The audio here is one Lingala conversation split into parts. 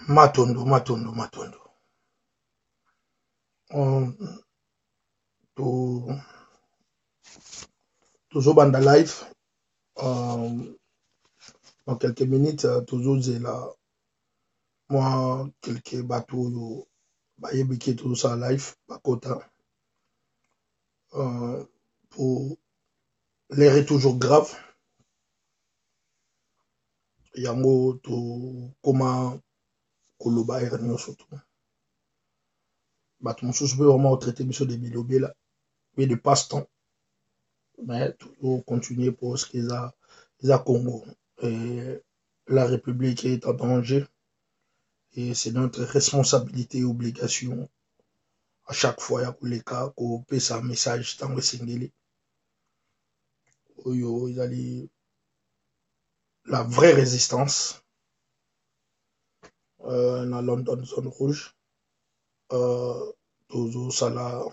Matondo. Toujours banda live. Dans quelques minutes, toujours là. Moi, quelques bateaux, qui toujours ça live, bakota. Pour l'air est toujours grave. Yango to comment koloba erno surtout. Bateau mosusu peut vraiment traiter biso de bilobé là, mais de passe-temps. Mais toujours continuer pour ce qu'ils a Congo. Et la République est en danger. Et c'est notre responsabilité et obligation à chaque fois il y a les cas qu'on peut un message dans le singeli. Il y a la vraie résistance dans London zone rouge. Tozo sala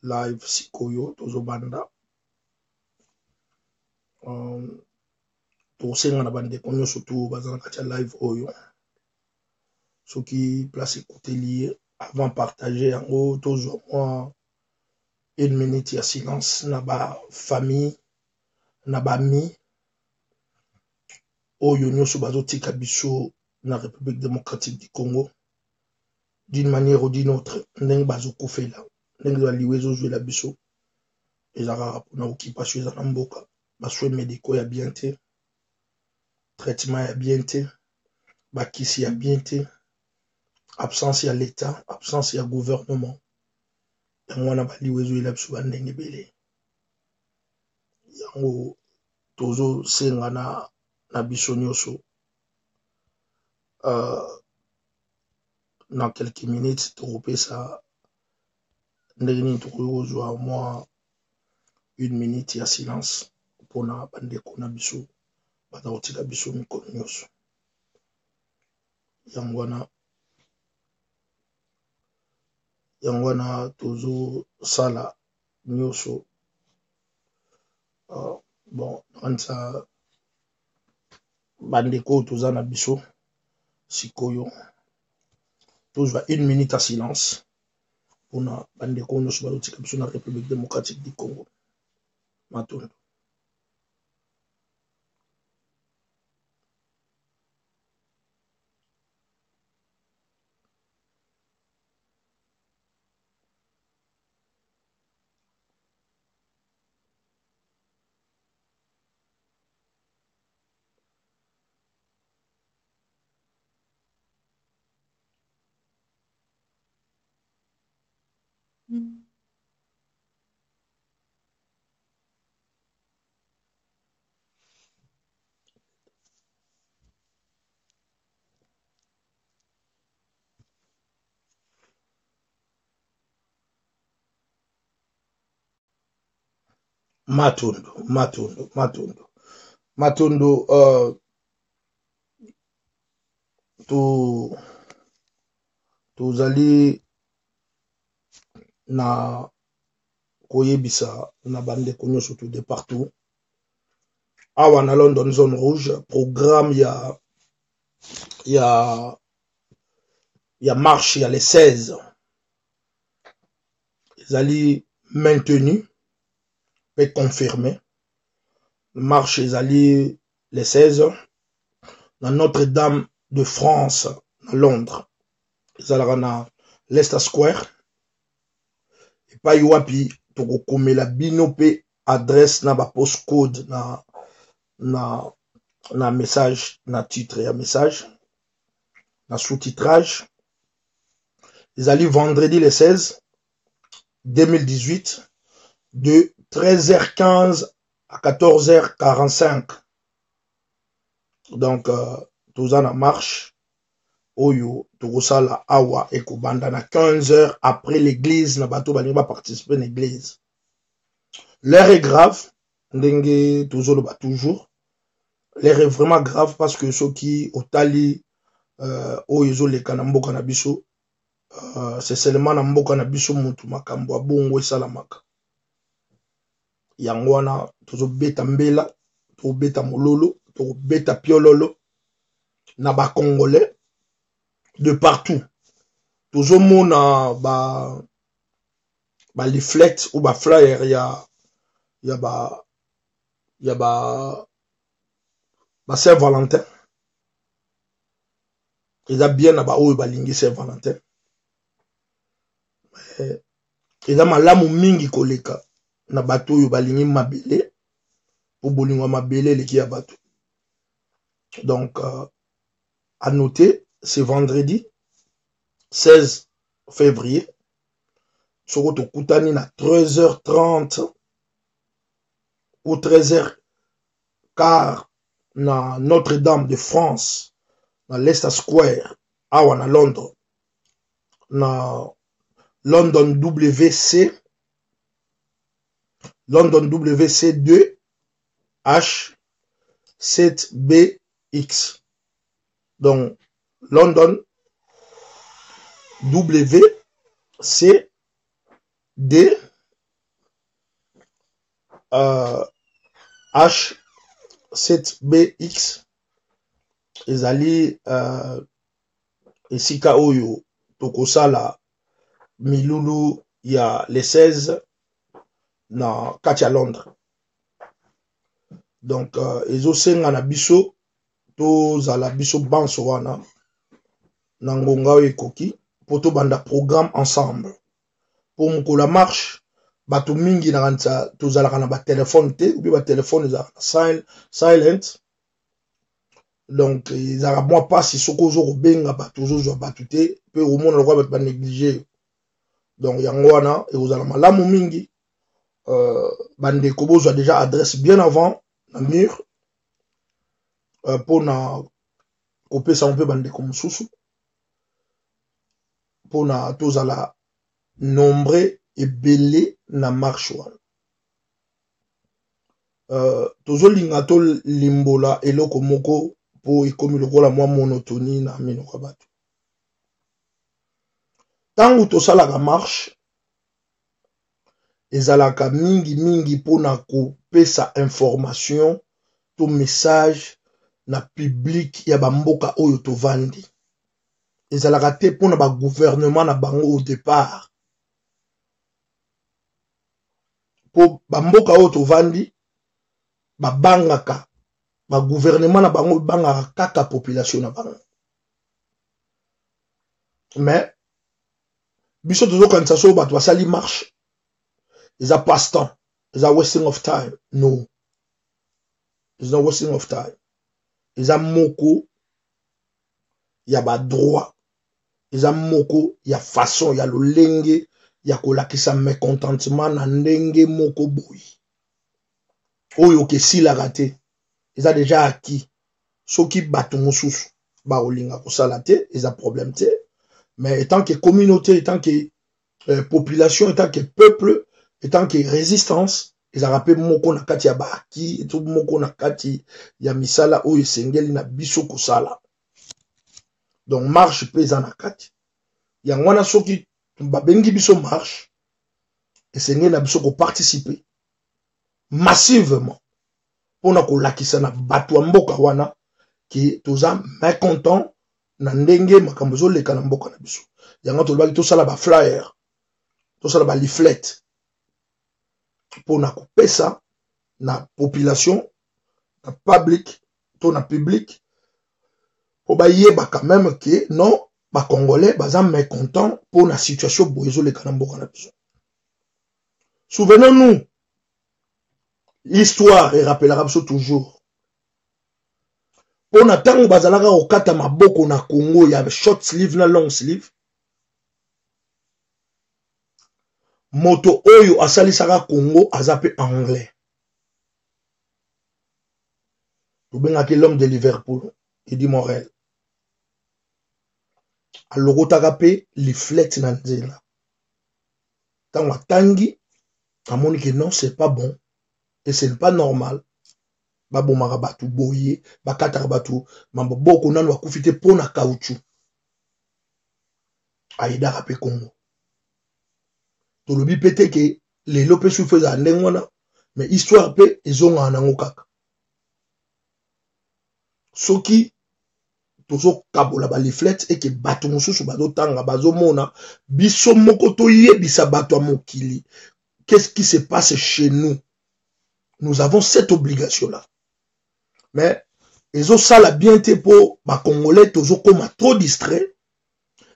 live sikoyo tozo banda. Pour senga na bande konyo surtout bazana katia live oyo. Ceux qui place écouter lié avant partager en gros toujours moi une minute de silence na ba famille na ba mi oyo nyoso bazotika biso na République démocratique du Congo d'une manière ou d'une autre ndenge bazokufela ndenge baliwe jouer la biso ezaka na occupation za mboka baswe médicaux ya bien te traitement ya bien te bakisi ya bien te absence ya l'état absence ya gouvernement yango na baliwe jouer la biso bandenge belé yango tozo senga na biso nyoso dans quelques minutes tu ça ndenge tu moi une minute ya silence pour na bandeko na biso batakotika biso mikolo nyonso yango wana tozo sala nyonso bon ansa bandeko toza na biso sikoyo tozwa une minute ya silence pour na bandeko nyonso balotika biso na République démocratique du Congo. Matondo. Matondo, tozali na koyebisa na bandeko nyonso surtout de partout awa na London zone rouge programme ya marche ya les 16 ezali maintenu et confirmé. Marche ezali les 16 dans Notre-Dame de France à Londres ezalaka na Leicester Square epai wapi tokokomela bino pe adresse na ba postcode na message na titre ya message na sous-titrage ezali vendredi le 16 2018 de 13h15 à 14h45. Donc toza na marche oyo tokosala awa ekobanda na 15h après l'église na bato balingi ba participer na église. L'heure est grave ndenge tozoloba toujours. L'heure est vraiment grave parce que ceux qui otali oyo ezoleka na mboka na biso c'est seulement na mboka na biso mutu makambo abongo esalamaka. Yango wana tozobeta mbela tozobeta mololo tozobeta piololo na ba congolais de partout. Tout le monde a les flets ou les flyers, il y a Saint-Valentin. Il y a bien Saint-Valentin. Il y a malamu mingi koleka na bato oyo balingi mabele pour bolingo mabele leki ya bato. Donc à noter, c'est vendredi 16 février. Soko to kutani na 13h30 ou 13h15 na Notre-Dame de France, na Leicester Square, awa na Londres, na London WC 2H7BX. Donc London WC H7BX. Ezali esika oyo tokosala milulu ya les 16 na kati ya Londres. Donc ezosenga na biso tozala biso banso wana na ngonga oyo ekoki po tobanda programme ensemble. Pour mokolo marche bato mingi na kanisa tozalaka na ba téléphone te ou bien ba téléphone ezalaka silent. Donc ezalaka mwa pasi soko ozo kobenga bato ozozwa bato te pe omona lokwa bato ba négliger. Donc yango wana ekozala malamu mingi. Bandeko bozwa déjà adresse bien avant na mur pour na kopesa mpe bandeko mosusu pour na tozala nombre ebele na marche wana. Tozolinga to limbola eloko moko po ekomi lokola mwa monotonie na minoko bato. Tango tosalaka marche ezalaka mingi pona kopesa information to message na public ya bamboka oyo tovandi. Ezalaka te pona ba gouvernement na bango au départ. Po bamboka oyo tovandi babangaka ba gouvernement na bango bangaka kaka population na bango. Mais biso tozokanisa so bato basali marche eza passe-temps, eza wasting of time. No, it's not wasting of time. Eza moko ya ba droit, eza moko ya façon ya lolenge ya kolakisa mécontentement na ndenge moko boyi oyo kesilaka te. Eza déjà acquis. Soki bato mosusu ba olinga kosala te eza problème te. Mais étant que communauté, étant que population, étant que peuple, étant que résistance, ils ont rappelé moko na kati ya baki, et tout moko na kati ya misala ou esengeli na biso kosala. Donc marche pesa na kati. Yangwana soki babengi biso marche, esengeli na biso ko participer massivement pour na kolakisa na bato mboka wana ki toza mécontent na ndenge makambo zoleka na mboka na biso. Yanga tolobaki tosala ba flyer, tosala ba leaflet pour na kopesa na population, na public, to na public pour ba yeba quand même que non ba congolais baza mécontent pour na situation boyezo leka na mboka na biso. Souvenons-nous, l'histoire et rappellera biso toujours. On a tango bazalaka okata maboko na Congo ya short sleeve na long sleeve. Moto oyo asalisaka Congo azape anglais. Tobengaki l'homme de Liverpool, Eddie Morel. Alogotaka pe leaflet na nzela. Tango atangi amoni que non c'est pas bon et c'est pas normal. Babomaka batu boye, bakataka batu, maboko nanu akufite pona caoutchouc. Aïda pe Congo. Tolobi pete ke lelo pe soufeza ndengwana, mais histoire pe ezonga nango kaka. Soki tozo kabola ba leaflet et que bato mususu bazo tanga bazo mona biso moko to yebisa bato mokili. Qu'est-ce qui se passe chez nous? Nous avons cette obligation là. Mais ezo sala bien te po ba congolais tozo koma trop distrait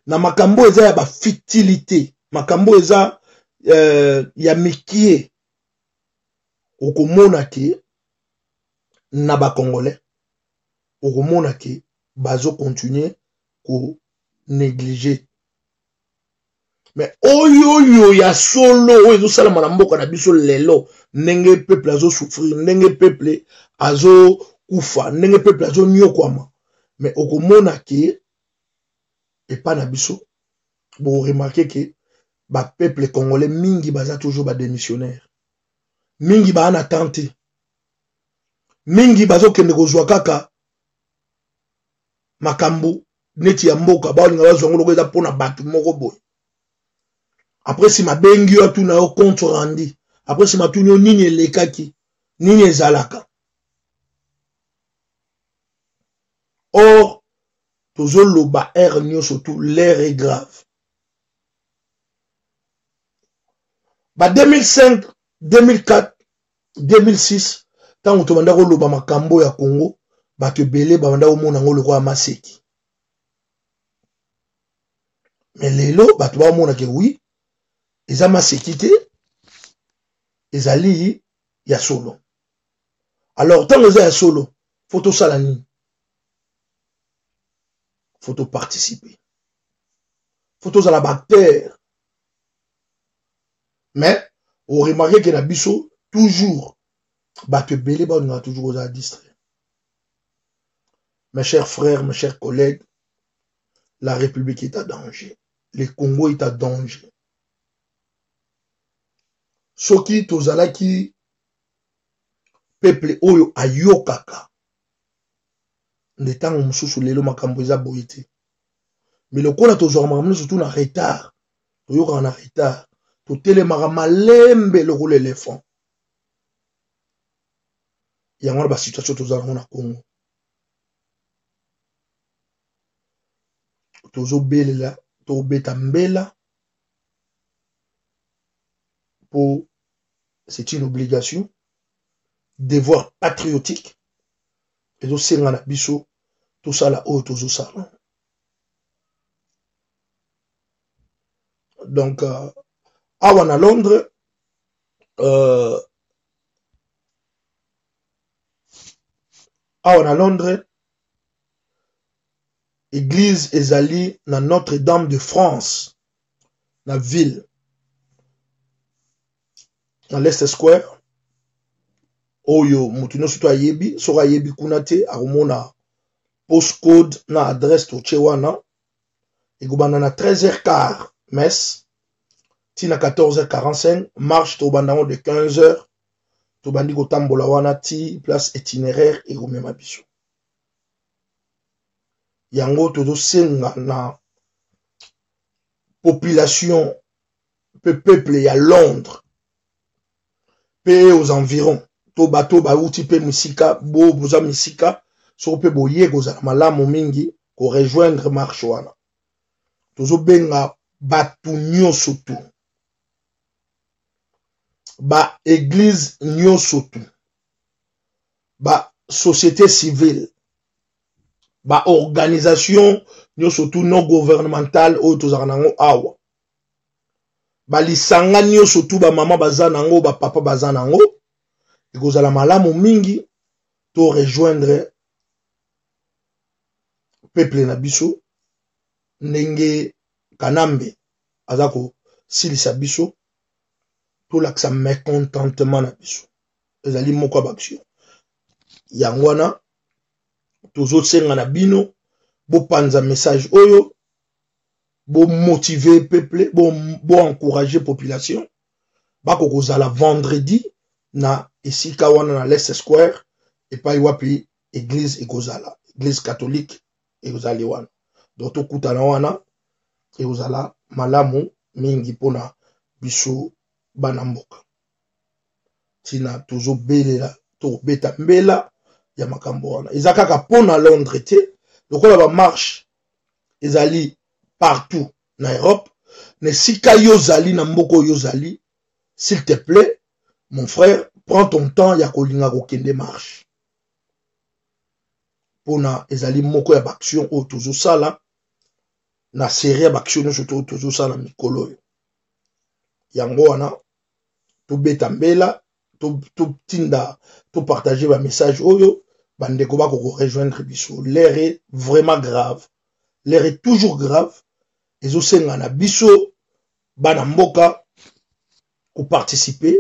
na makambo eza ya ba futilité, makambo eza ya mikie okomona ke na ba congolais okomona ke bazo continuer ko négliger. Mais oyo ya solo oyo sala na mboka na biso lelo ndenge peuple azo souffrir, ndenge peuple azo kufa, ndenge peuple azo nyokwama. Mais okomona ke et pas na biso bo remarquer que ba peuple congolais mingi baza toujours ba démissionnaire, mingi ba ana tenter, mingi bazo kende kozwa kaka makambo neti ya mboka ba linga bazwa ngolo eza pona batu moko boy. Après si ma bengi yo tu na yo compte rendu, après si ma tu nini elekaki nini ezalaka. Or toujours loba air nyo surtout l'air est grave. Ba 2005, 2004, 2006 tant to banda ko loba makambo ya Congo ba te belé ba banda ko mona ngolo kwa maseki. Mais lelo ba to ba mona ke oui eza masekité ezali ya solo. Alors tant eza ya solo photo salani, photo participer, photo za la bactère. Mais on remarque que na biso toujours bato belé ba on a toujours aux distrait. Mes chers frères, mes chers collègues, la République est à danger, le Congo est à danger. Soki tozalaki peuple oyo ayokaka ndetango mususu lelo makambo eza boyete. Mais le kola tozorma surtout na retard, toyoka na retard, to telemaka malembe le rôle éléphant. Yango ba situation tozalaka na Congo. Tozo belela, to beta mbela pour c'est une obligation, devoir patriotique, et donc c'est un biso, tout ça là haut, tout ça. Donc, à Londres, église ezali na Notre-Dame de France, la ville, dans l'Est Square. Oyo mutuno suto ayebi so ayebi kunate arumona postcode na adresse to chewana egubana na 13h15 messe tina 14h45 marche to bandango de 15h to bandi ko tambola wana ti place itinéraire egumema biso yango to senga na population peuple ya Londres pe aux environs to bato ba uti pe misika bo boza misika so pe boye kozala malamu mingi ko rejoindre marche wana tozo benga batu nyonso tu ba église nyonso tu ba société civile ba organisation nyonso tu non gouvernementale o tozala nango awa ba lisanga nyonso tu ba mama baza nango ba papa baza nango ekozala malamu mingi to rejoindre peuple na biso ndenge Kanambe azako silisa biso to laksa mécontentement na biso ezali moko action yango wana tozo senga na bino bo panza message oyo bo motiver peuple bo encourager population bako kozala vendredi na esika wana na l'Est Square et pa iwapi église ekozala église catholique ekozali wana donc to kutana wana ekozala malamu mingi pona biso bana mboka tina tozo belela to beta mbela ya makambo wana ezakaka pona Londres te Donc on a marche ezali partout na Europe. Ne sika yozali na mboko yozali, s'il te plaît, mon frère, prends ton temps ya kolinga kokende marche. Pona ezali moko ya baction o tozo sala na série ya baction surtout tozo sala mikolo. Yango wana to beta mbela to tinda to partager ba message oyo bandeko ba ko rejoindre biso. L'air est vraiment grave. L'air est toujours grave. Ezo senga na biso bana mboka ko participer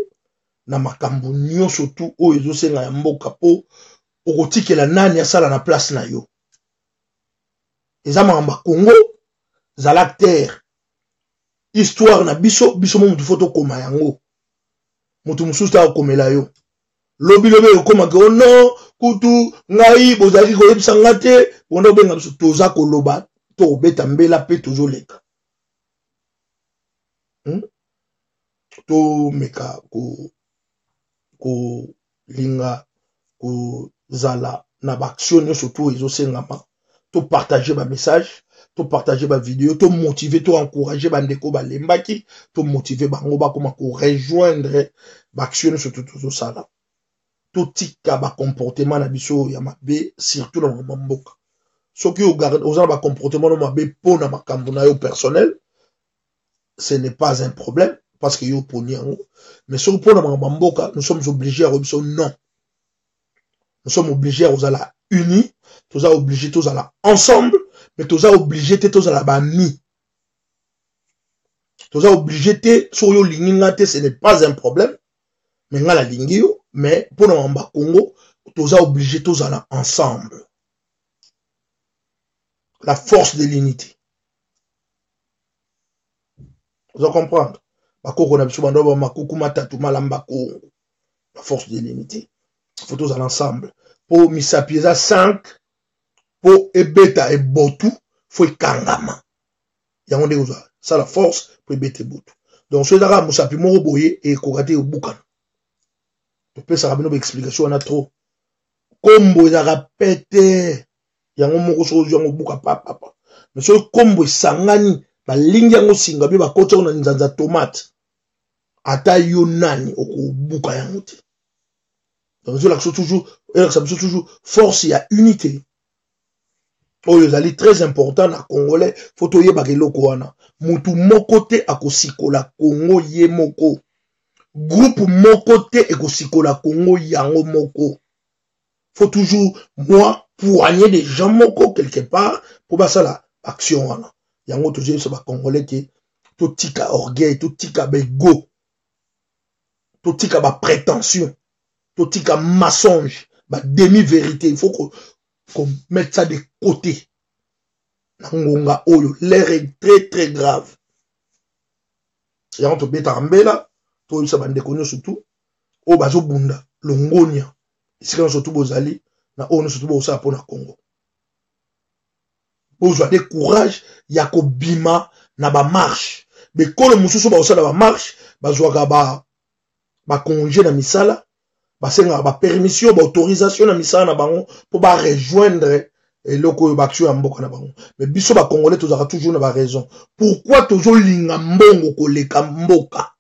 na makambo nyonso tu oyo ezo senga ya mboka po okotikela nani asala na place na yo. Eza makambo Congo zala terre histoire na biso mo mutu foto koma yango mutu mususu ta komela yo lobi okoma ke no kutu ngai bozali ko yebisa ngate bonda benga biso toza ko loba to beta mbela pe tozo leka to meka ko linga ko zala na ba action surtout ezo sengama to partager ba message, to partager ba vidéo, to motiver, to encourager bandeko ba lembaki, to motiver bango ba koma ko rejoindre ba action surtout tout ça là. To tika ba comportement na biso ya mabe surtout na mboka. Soki o garde aux ba comportement na mabe po na makambo na yo personnel, ce n'est pas un problème parce que yo poni yango, mais soki po na mboka, nous sommes obligés à dire non. Nous sommes obligés à la unis, tous à obligés tous à la ensemble, mais tous à obligés tous à la bami. Tous à obligés sur yo lingingate, ce n'est pas un problème. Mais nga la lingio, mais pour nous en Congo, tous à obligés tous à la ensemble. La force de l'unité. Vous allez comprendre? Bako na biso bando ba makuku matatu malamba Congo. La force de l'unité. Faut tous à l'ensemble. Pour misapieza 5, pour ebeta et botu, faut kangama. Yango nde oza. Ça la force pour ebeta et botu. Donc ce dara musapi moro boye et kokate au boukan. To pe sa rabino explication on a trop. Kombo ezara pete. Yango moko so yango buka papa. Mais ce kombo sangani ba lingi yango singa bi ba kota na nzanza tomate. Ata yo nani oko buka yango te. Donc, l'action toujours, force et unité. Oh, c'est très important na Congolais. Faut to yeba keloko wana. Mutu moko te akosikola Congo ye moko. Groupe moko te ekosikola Congo yango moko. Faut toujours moi poigner des gens moko quelque part pour basa la action wana. Yango toujours c'est ba Congolais qui to tika orgueil, to tika bego. To tika ba prétention. Totika mensonge, bah demi-vérité, il faut qu'on mette ça de côté. Nangonga oyo, l'air est très très grave. Et on te bête en bella, toi ça bande connu surtout, au bazo bunda, longonia, ici quand surtout bozali, na on surtout bosa pour na Congo. Bozo de courage, yako bima na ba marche, mais quand le mususu ba osa na ba marche, bazo ba congé na misala. Basenga ba permission ba autorisation na misala na bango pour ba rejoindre eloko bakio ya mboka na bango. Mais biso ba congolais tozaka toujours na ba raison. Pourquoi tozo linga mbongo koleka mboka?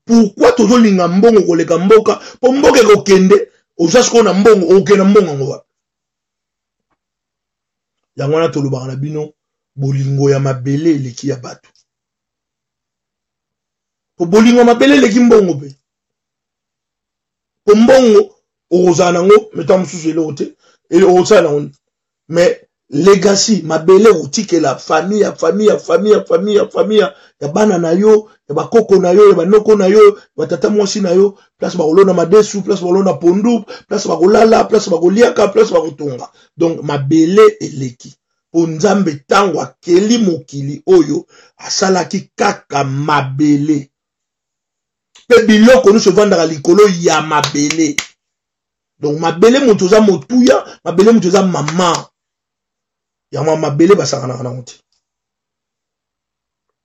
Pourquoi tozo linga mbongo koleka mboka? Po mboka kokende ozasko na mbongo okena mbongo ngwa. Yango na tolobaka na bino bolingo ya mabele eleki ya bato. Po bolingo mabele eleki mbongo pe. Mbongo ozanango metam suselo te et ozanango mais legacy mabele otike la famille ya bana na yo ya bakoko na yo ya banoko na yo batata mwasi na yo place bakolona madesu place bakolona pondu place bakolala place bakoliaka place bakotonga donc mabele eleki po nzambe tango akeli mokili oyo asalaki kaka mabele. Pe biloko nous se vendra likolo ya mabele. Donc mabele mutuza motuya, mabele mutuza mama. Ya mabele basaka na kanangote.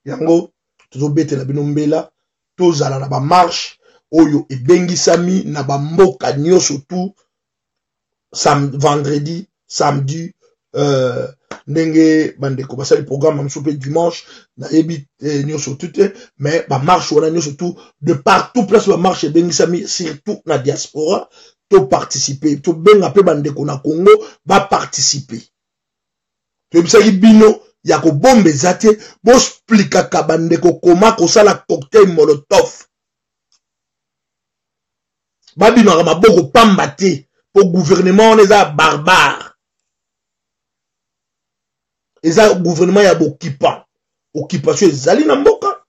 Yango tuzo bete la binombela, tozala na ba marche oyo ebengisami na ba mboka nyoso tout vendredi samedi ndenge bandeko basali programme am souper dimanche na yebi nyoso tout mais ba marche wana nyoso tout de partout place ba marche bengisami surtout na diaspora to participer to benga pe bandeko na Congo ba participer to bisaki bino ya ko bombe zate bo explica ka bandeko koma ko sala cocktail molotov ba bino ka maboko pamba te au gouvernement les a barbares. Les a gouvernement ya bokipa. Occupation ezali na mboka.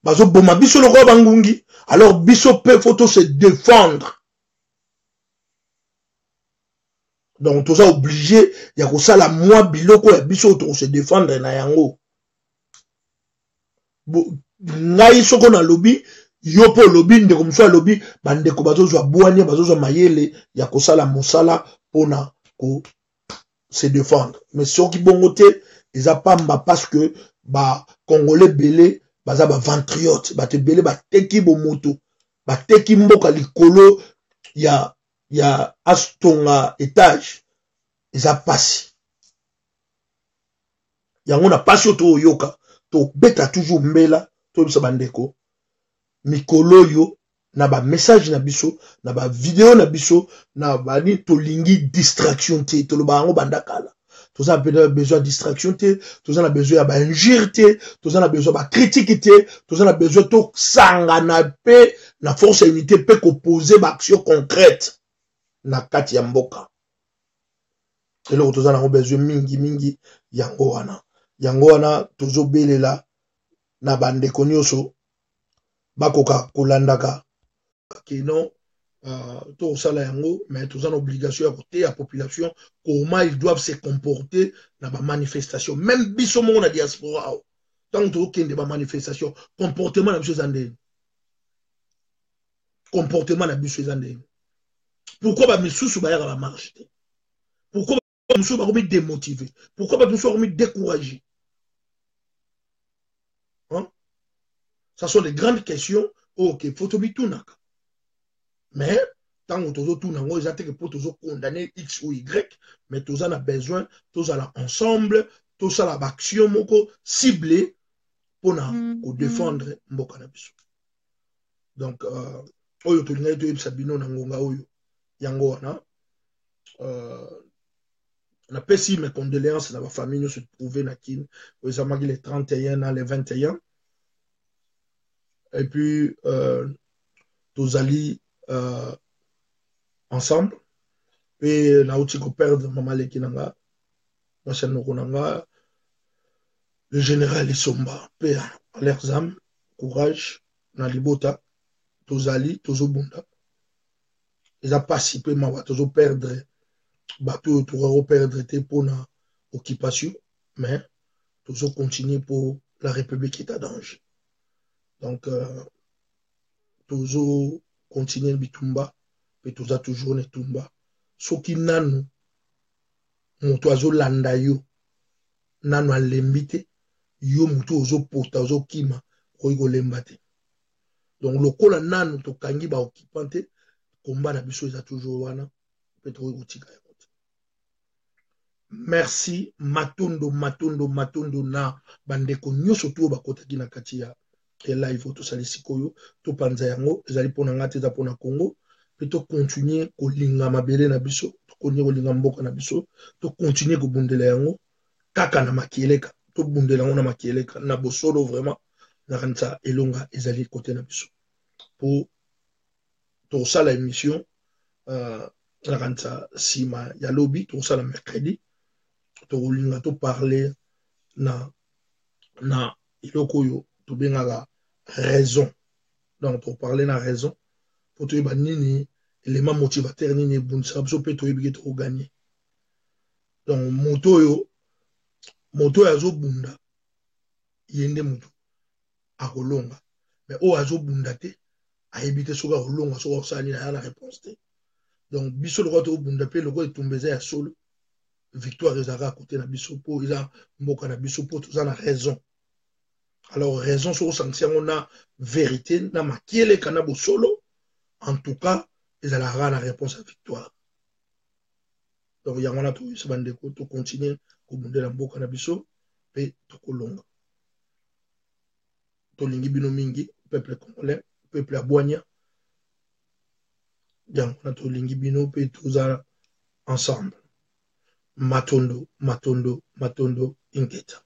Bazo boma biso loko bangungi. Alors biso pe photo se défendre. Donc tous ça obligé ya ko sala moi biloko ya biso to se défendre na yango. Ngai soko na lobby yopo lobby ndeko mso lobby bandeko bazozwa bwanya bazozwa mayele ya kosala mosala pona ko se défendre mais soki bongo te eza pamba parce que ba congolais belé baza ba ventriote ba te belé ba teki bo moto ba teki mboka likolo ya astonga étage eza pasi yango na pasi to yoka to beta toujours mbela to bisa bandeko mikolo yo na ba message na biso na ba vidéo na biso na ba ni to lingi distraction te to lo ba ngo bandakala to ça peut besoin distraction te to ça na besoin ba injure te to ça na besoin ba critique te to ça na besoin to sanga na pe na force unité pe ko poser ba action concrète na kati ya mboka elo to ça na besoin mingi yango wana tozo belela na bandeko nyoso bakoka kolandaka kino to sala yango mais tous en obligation à côté à population comment ils doivent se comporter dans la manifestation même biso mon na diaspora tant to kende ba manifestation comportement na biso zande comportement na biso zande pourquoi ba misusu ba ya ba marche pourquoi ba misusu ba komi démotiver pourquoi ba misusu komi décourager hein. Ça sont des grandes questions. Ok, faut te tout mais tant que tu tout n'as pas que pour te condamner X ou Y, mais tu en as besoin, tous allons ensemble, tous à la action moko ciblée pour nous défendre mboka na biso. Donc oyo to linga to sabino na ngonga oyo yango wana na pesi mes condoléances na ba famille nous se trouver na kin aux amagi les 31 na les 21. Et puis, tous allés ensemble. Et là où tu peux perdre Maman Lekinanga, le général Isomba, paix à leurs âmes, courage, Nalibota, tous allés, tous au bunda. Ils ont participé, mais tous au perdre, bateau, tous au perdre, tes pour la occupation, mais tous au continuer pour la République qui est en danger. Donc, toujours continuer le bitumba, et toujours ne tumba. Ce qui nanu, mon oiseau landa yo, nanu a lembite, yo mutu ozo pota, ozo kima, koigo lembate. Donc, le kola nanu to kangi ba occupante, combat na biso eza toujours wana, peut-être tika ya kote. Merci, matondo na bandeko nyoso to ba kota kina katia. Et là il faut tout ça les sikoyo to panza yango ezali pona ngate za pona Congo pe to continuer ko linga mabele na biso to konye ko linga mboka na biso to continuer ko bundela yango kaka na makieleka to bundela yango na makieleka na bosolo vraiment na kanza elonga ezali côté na biso pour to ça la émission na kanza sima ya lobby to ça la mercredi to linga to parler na iloko yo to benga raison. Donc, pour parler de la raison, pour te dire, nini, élément motivateur, nini, bon, ça peut te trop gagner. Donc, moto yo azo bunda, yende moto, a kolonga. Mais o azo bunda te, a évité soga kolonga, soga sali na la réponse te. Donc, biso le roi bunda pe, le roi est tombé à solo, victoire ezara à côté na biso po, isa mboka na biso po, tout ça na raison. Alors, raison sur sanction, on a vérité, na makiele kanabo solo. En tout cas, ils allaient avoir la réponse à victoire. Donc yango wana toyebisa bandeko tocontinue kobundela mboka na biso mpe tokolonga. Tolingi bino mingi peuple congolais, peuple abwanya. Yango wana tolingi bino mpe toza ensemble. Matondo, Matondo, Matondo, Ingeta.